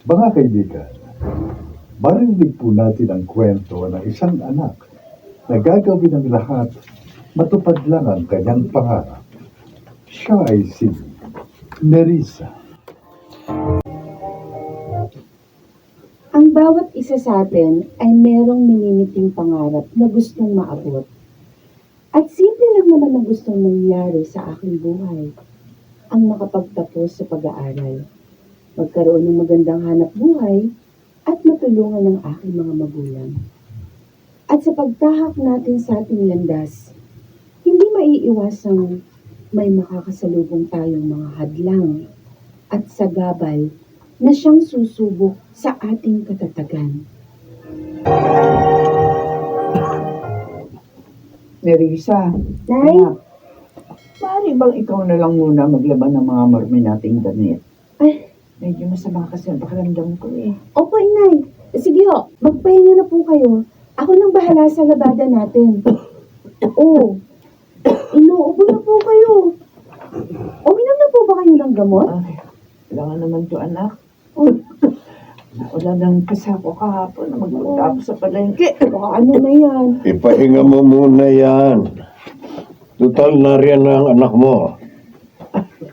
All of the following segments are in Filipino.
Mga kaibigan, marinig po natin ang kwento ng isang anak na gagawin ang lahat matupad lang ang kanyang pangarap. Siya ay si Nerissa. Ang bawat isa sa atin ay merong minimiting pangarap na gustong maabot. At simple lang naman ang gustong mangyari sa aking buhay. Ang makapagtapos sa pag-aaral, magkaroon ng magandang hanap buhay, at matulungan ng aking mga magulang. At sa pagtahak natin sa ating landas, hindi maiiwasang may makakasalubong tayong mga hadlang at sagabal na siyang susubok sa ating katatagan. Nerissa, Nay? anak, maaari bang ikaw na lang muna maglaban ng mga marmi nating damit? Ay, Medyo masama kasi ang pakiramdam ko eh. opo, Inay. Sige ho, magpahinga na po kayo. Ako nang bahala sa labada natin. Oo. Inuubo na po kayo. Uminom na po ba kayo ng gamot? Ay, kailangan naman to anak. Oh, Wala nang kasako kahapon na magpagtapos sa palengke. baka ano na yan? Ipahinga mo muna yan. Total na riyan ang anak mo.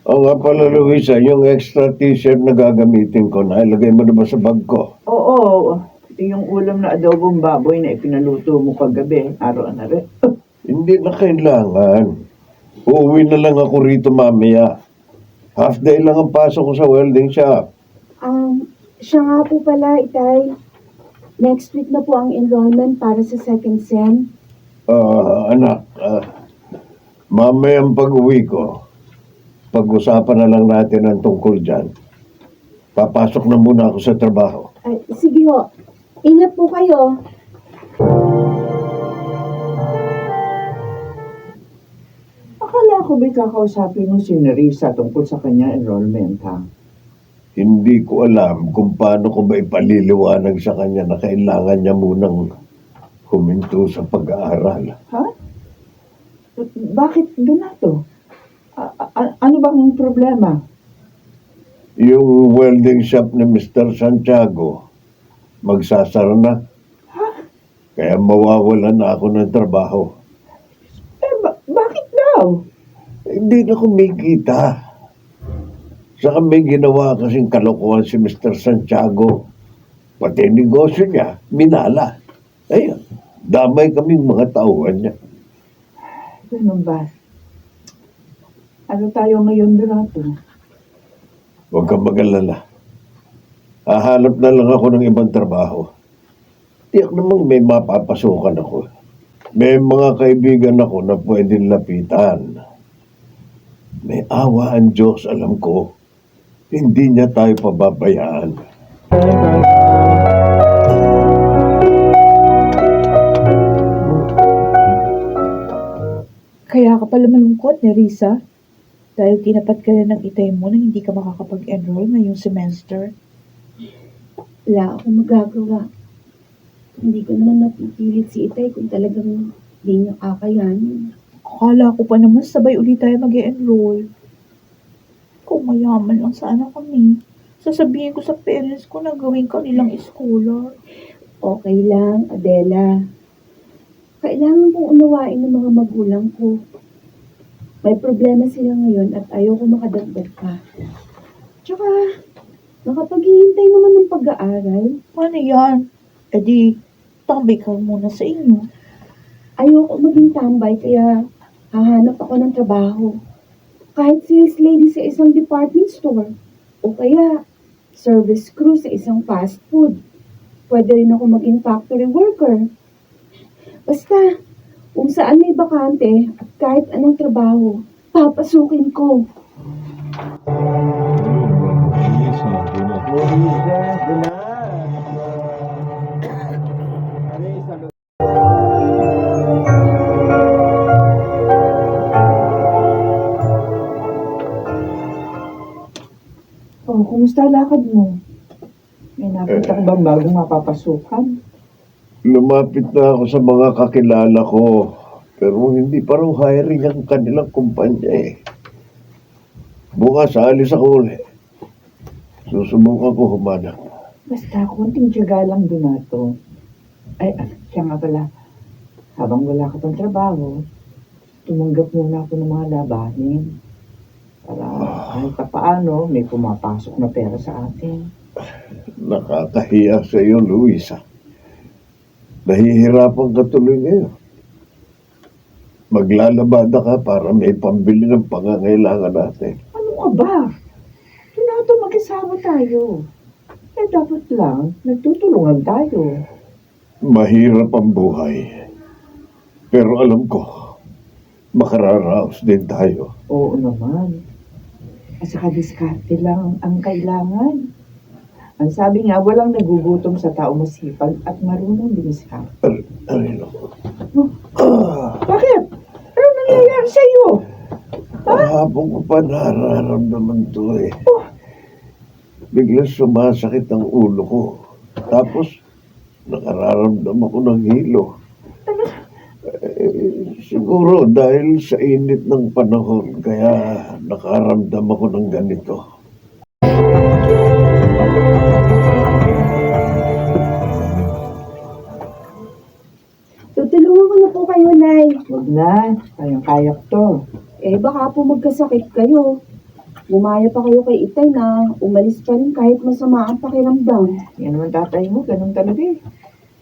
O nga pala, Luisa, yung extra t-shirt na gagamitin ko, nailagay mo na ba sa bag ko? Oo, ito yung ulam na adobong baboy na ipinaluto mo kagabi. Araw na rin. Hindi na kailangan. Uuwi na lang ako rito mamaya. Half day lang ang pasok ko sa welding shop. Siya nga po pala, Itay. Next week na po ang enrollment para sa second sem. Anak, mamayang pag-uwi ko, pag-usapan na lang natin ang tungkol dyan. Papasok na muna ako sa trabaho. Ay, sige ho. Ingat po kayo. Akala ko ba kakausapin mo si Nerissa tungkol sa kanya enrollment, ha? Hindi ko alam kung paano ko ba ipaliliwanag sa kanya na kailangan niya munang huminto sa pag-aaral. Ha? Bakit Donato? Ano bang problema? Yung welding shop ni Mr. Santiago, magsasara na. Kaya mawawalan na ako ng trabaho. Bakit daw? Hindi na kumikita. Saka may ginawa kasing kalokohan si Mr. Santiago. Pati negosyo niya, minala. Ayun, damay kaming mga tauhan niya. Ganun ba? Ano tayo ngayon, Donato? Huwag kang mag-alala. Hahanap na lang ako ng ibang trabaho. Tiyak namang may mapapasukan ako. May mga kaibigan ako na pwedeng lapitan. May awa ang Diyos, alam ko. Hindi niya tayo pababayaan. Kaya ka pala malungkot, Nerissa? Dahil tinapat ka na ng itay mo na hindi ka makakapag-enroll ngayong semester. Wala akong magagawa. Hindi ko naman mapipilit si Itay kung talagang di niya kakayanin. Akala ko pa naman sabay ulit tayo mag-enroll. Kung mayaman lang sana kami, sasabihin ko sa parents ko na gawin ka nilang scholar. Okay lang, Adela. Kailangan kong unawain ng mga magulang ko. May problema sila ngayon at ayaw ko makadagdag pa. Tsaka, nakapaghihintay naman ng pag-aaral. Ano yan? E di, tambay ka muna sa inyo. Ayoko maging tambay kaya hahanap ako ng trabaho. Kahit sales lady sa isang department store. O kaya, service crew sa isang fast food. Pwede rin ako maging factory worker. Basta, kung saan may bakante at kahit anong trabaho, papasukin ko. Kumusta lakad mo? May nakita ka bang bagong mapapasukan? Lumapit na ako sa mga kakilala ko. Pero hindi pa raw hiring ang kanilang kumpanya eh. Bukas, alis ako ulit. Susubukan ko humanap. Basta konting tiyaga lang, Donato. Ay, siya nga pala. Habang wala ka pang trabaho, tumanggap muna ako ng mga labanin. Para kahit pa paano, may pumapasok na pera sa atin. Nakakahiya sa iyo, Luisa. Nahihirapan ka tuloy ngayon. Maglalabada ka para may pambili ng pangangailangan natin. Ano ka ba? Donato, magkasama tayo. Eh, dapat lang, nagtutulungan tayo. Mahirap ang buhay. Pero alam ko, makararaos din tayo. Oo naman. At saka diskarte lang ang kailangan. Ang sabi nga, walang nagugutom sa tao masipag at marunong dumiskarte. Ano? Bakit? Ano nangyayari sa'yo? Kahapon ko pa nararamdaman to eh. Biglang sumasakit ang ulo ko. Tapos, nakararamdam ako ng hilo. Siguro dahil sa init ng panahon, kaya nakaramdam ako ng ganito. Tutulungan ko na po kayo, Nay. Huwag na. Kayang-kaya ko to. Eh, baka po magkasakit kayo. Bumaya pa kayo kay Itay na umalis pa rin kahit masama ang pakiramdam. Yan naman tatay mo, ganun talaga eh.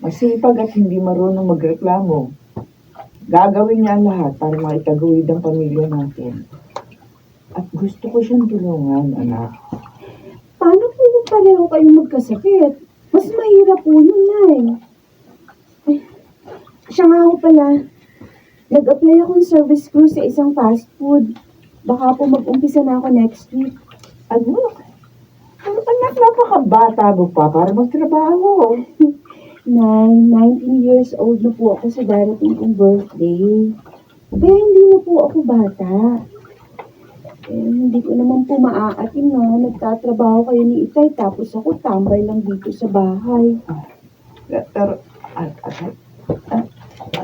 Masipag at hindi marunong magreklamo. Gagawin niya ang lahat para maitaguyod ang pamilya natin. At gusto ko siyang tulungan, anak. Paano po kung pareho kayong magkasakit? Mas mahirap po yun, Nay. Ay, siya nga ho pala. Nag-apply akong service crew sa isang fast food. Baka po mag-umpisa na ako next week. Ano? Anak, napakabata mo pa para magtrabaho. 19 years old na po ako sa darating kong birthday. Kaya hindi na po ako bata. Eh, hindi ko naman po maaatin na nagtatrabaho kayo ni Itay tapos ako tambay lang dito sa bahay. Pero,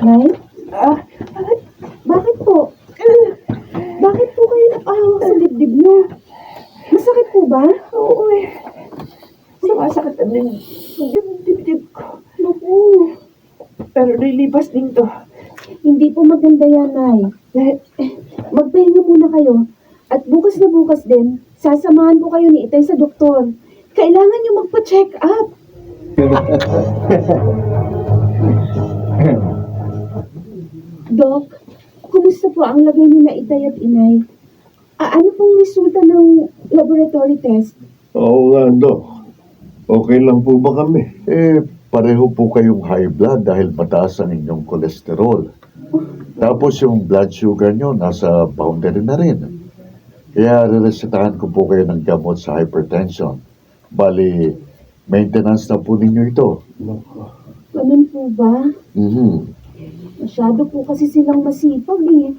Nay, ah, bakit po? Bakit po kayo napahawak sa dibdib niyo? Masakit po ba? oo eh. Sumasakit ang dibdib ko. Naku, Pero lilipas din to. hindi po maganda yan, Nay. Magpahinga muna kayo. At bukas na bukas din, sasamahan ko kayo ni Itay sa doktor. Kailangan niyo magpa-check up. Dok, kumusta po ang lagay ni na Itay at Inay? Ano pong resulta ng laboratory test? Oo nga, Dok. Okay lang po ba kami? Pareho po kayong high blood dahil mataas ang inyong kolesterol. Tapos yung blood sugar nyo nasa boundary na rin. Kaya reresetahan ko po kayo ng gamot sa hypertension. Bali, maintenance na po ninyo ito. Ganun po ba? Mhm. Masyado po kasi silang masipag eh.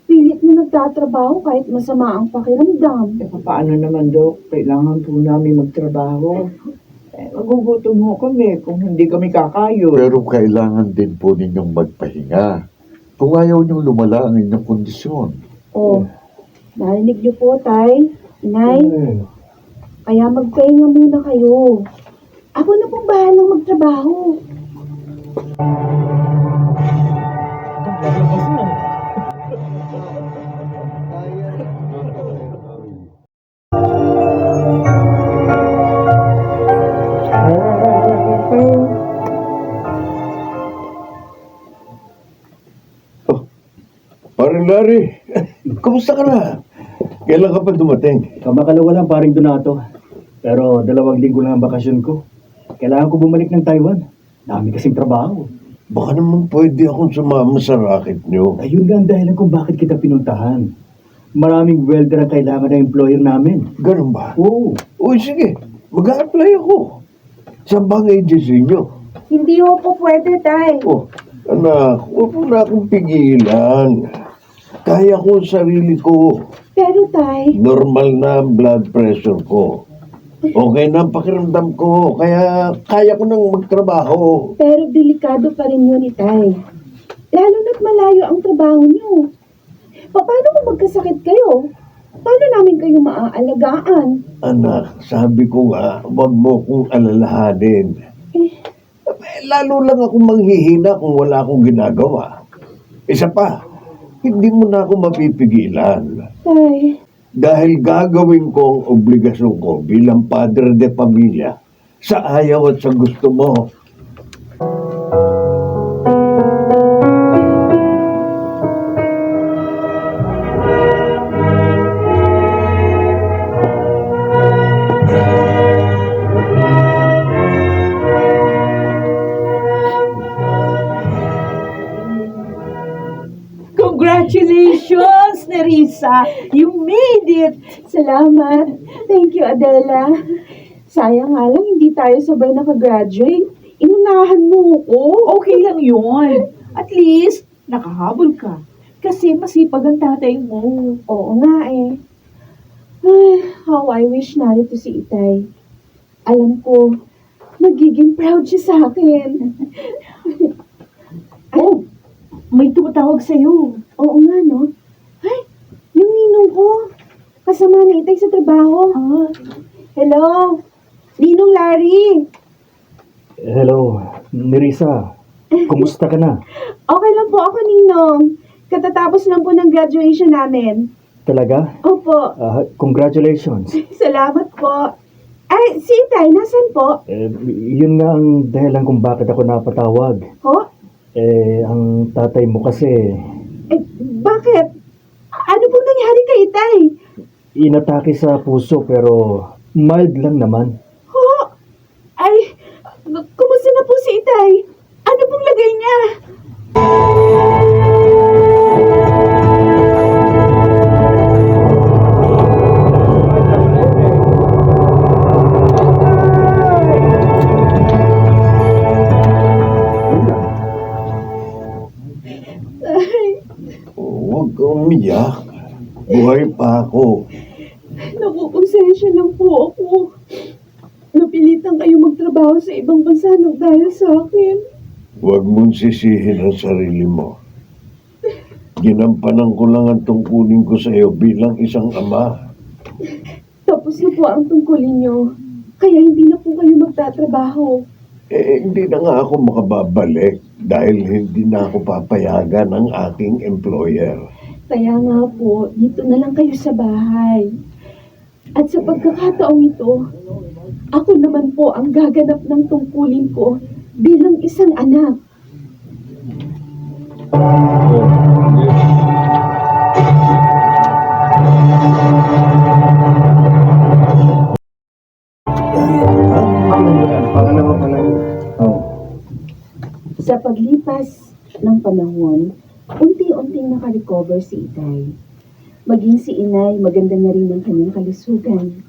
Pilit na nagtatrabaho kahit masama ang pakiramdam. Eh, paano naman, Dok? Kailangan po namin magtrabaho. Magugutom ho kami kung hindi kami kakayod. Pero kailangan din po ninyong magpahinga. Kung ayaw niyong lumala ang inyong kondisyon. Oh, narinig niyo po, Tay. Inay, kaya magpahinga muna kayo. Ako na pong bahalang magtrabaho. Paring Larry, kumusta ka na? Kailan ka pa dumating? Kamakalawa lang paring Donato. Pero 2 linggo lang ang bakasyon ko. Kailangan ko bumalik ng Taiwan. Dami kasing trabaho. Baka naman pwede akong sumama sa racket nyo. Ayun nga ang dahilan kung bakit kita pinuntahan. Maraming welder ang kailangan ng employer namin. Ganun ba? Oo. Uy, sige. Mag-a-apply ako. Saan ba ang agency nyo? Hindi ho po pwede, Tay. Oh, anak, huwag mo na akong pigilan. Kaya ko ang sarili ko. Pero, Tay, Normal na ang blood pressure ko. Okay na ang pakiramdam ko, kaya kaya ko nang magtrabaho. Pero delikado pa rin yun, Itay. Lalo na't malayo ang trabaho niyo. Paano kung magkasakit kayo? Paano namin kayo maaalagaan? Anak, sabi ko nga, huwag mo kong alalahanin. Lalo lang ako manghihina kung wala akong ginagawa. Isa pa, hindi mo na ako mapipigilan. Tay, Dahil gagawin ko ang obligasyon ko bilang padre de pamilya sa ayaw at sa gusto mo. Congratulations, Nerissa! You made it! salamat. Thank you, Adela. Sayang nga lang, hindi tayo sabay nakagraduate. Inunahan mo ko. Okay lang yun. At least, nakahabol ka. Kasi masipag ang tatay mo. Oo nga eh. Ay, how I wish narito si Itay. Alam ko, magiging proud siya sa akin. Oh, may tumatawag sa'yo. Oo nga, no? Ay, yung ninong ko. Kasama ni Itay sa trabaho. Ah, Hello? Ninong Larry. Hello, Nerissa. Kumusta ka na? Okay lang po ako, Ninong. Katatapos lang po ng graduation namin. Talaga? Opo. Congratulations. Salamat po. Ay, si Itay, nasan po? Yun nga ang dahilan kung bakit ako napatawag. Ho? Ang tatay mo kasi Eh, bakit? Ano pong nangyari kay Itay? inatake sa puso pero mild lang naman. Ho? Ay, kumusta na po si Itay? Ano pong lagay niya? Huwag ka umiyak. Buhay pa ako. Nakukonsensya lang po ako. Napilitan kayo magtrabaho sa ibang bansa nang dahil sa akin. Huwag mong sisihin ang sarili mo. Ginampanan ko lang ang tungkulin ko sa iyo bilang isang ama. Tapos na po ang tungkulin niyo. Kaya hindi na po kayo magtatrabaho. Hindi na nga ako makababalik dahil hindi na ako papayagan ng aking employer. Kaya nga po, dito na lang kayo sa bahay. At sa pagkakataong ito, ako naman po ang gaganap ng tungkulin ko bilang isang anak. Sa paglipas ng panahon, unti-unting nakarecover si Itay. Maging si Inay, maganda na rin ang kanyang kalusugan.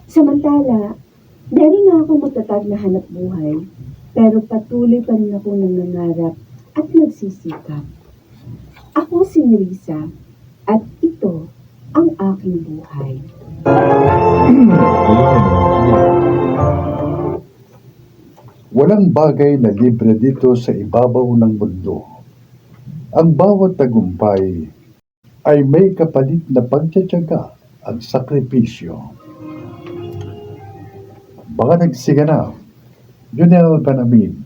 Samantala, meron na ako matatag na hanap buhay, pero patuloy pa rin ako nangangarap at nagsisikap. Ako si Nerissa, at ito ang aking buhay. Walang bagay na libre dito sa ibabaw ng mundo. Ang bawat tagumpay ay may kapalit na pagtsatsaga at sakripisyo. Mga nagsigana, Junel Banamin,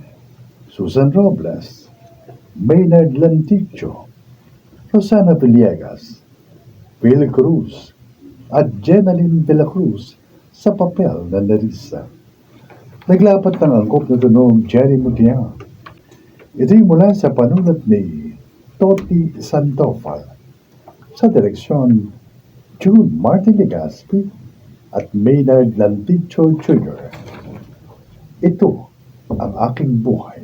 Susan Robles, Maynard Lanticho, Rosana Villegas, Phil Cruz, at Jenaline de la Cruz sa papel na Nerissa. Naglapat ng angkop na tunog Jerry Mutiang. Ito'y mula sa panulat ni Toti Santofal sa direksyon June Martin Legaspi at Maynard Lanticho Jr. Ito ang aking buhay.